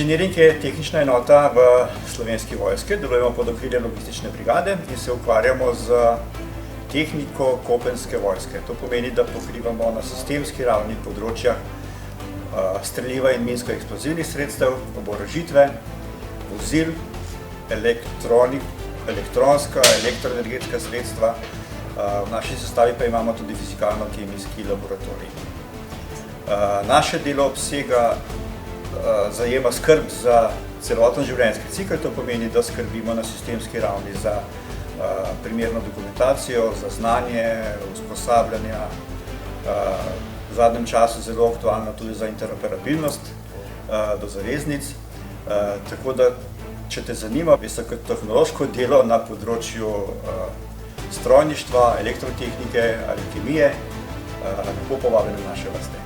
Inženiring je tehnična enota v Slovenski vojski, delujemo pod okriljem logistične brigade in se ukvarjamo z tehniko kopenske vojske. To pomeni, da pokrivamo na sistemski ravni področja streljiva in minsko-eksplozivnih sredstev, oborožitve, vozil, elektronska, elektroenergetska sredstva. V naši sestavi pa imamo tudi fizikalno-kemijski laboratorij. Naše delo obsega zajema skrb za celoten življenjski cikel, to pomeni, da skrbimo na sistemski ravni za primerno dokumentacijo, za znanje, usposabljanja, v zadnjem času zelo aktualno tudi za interoperabilnost do zaveznic. Tako da, če te zanima visokotehnološko delo na področju strojništva, elektrotehnike ali kemije, lepo povabim na naše vrste.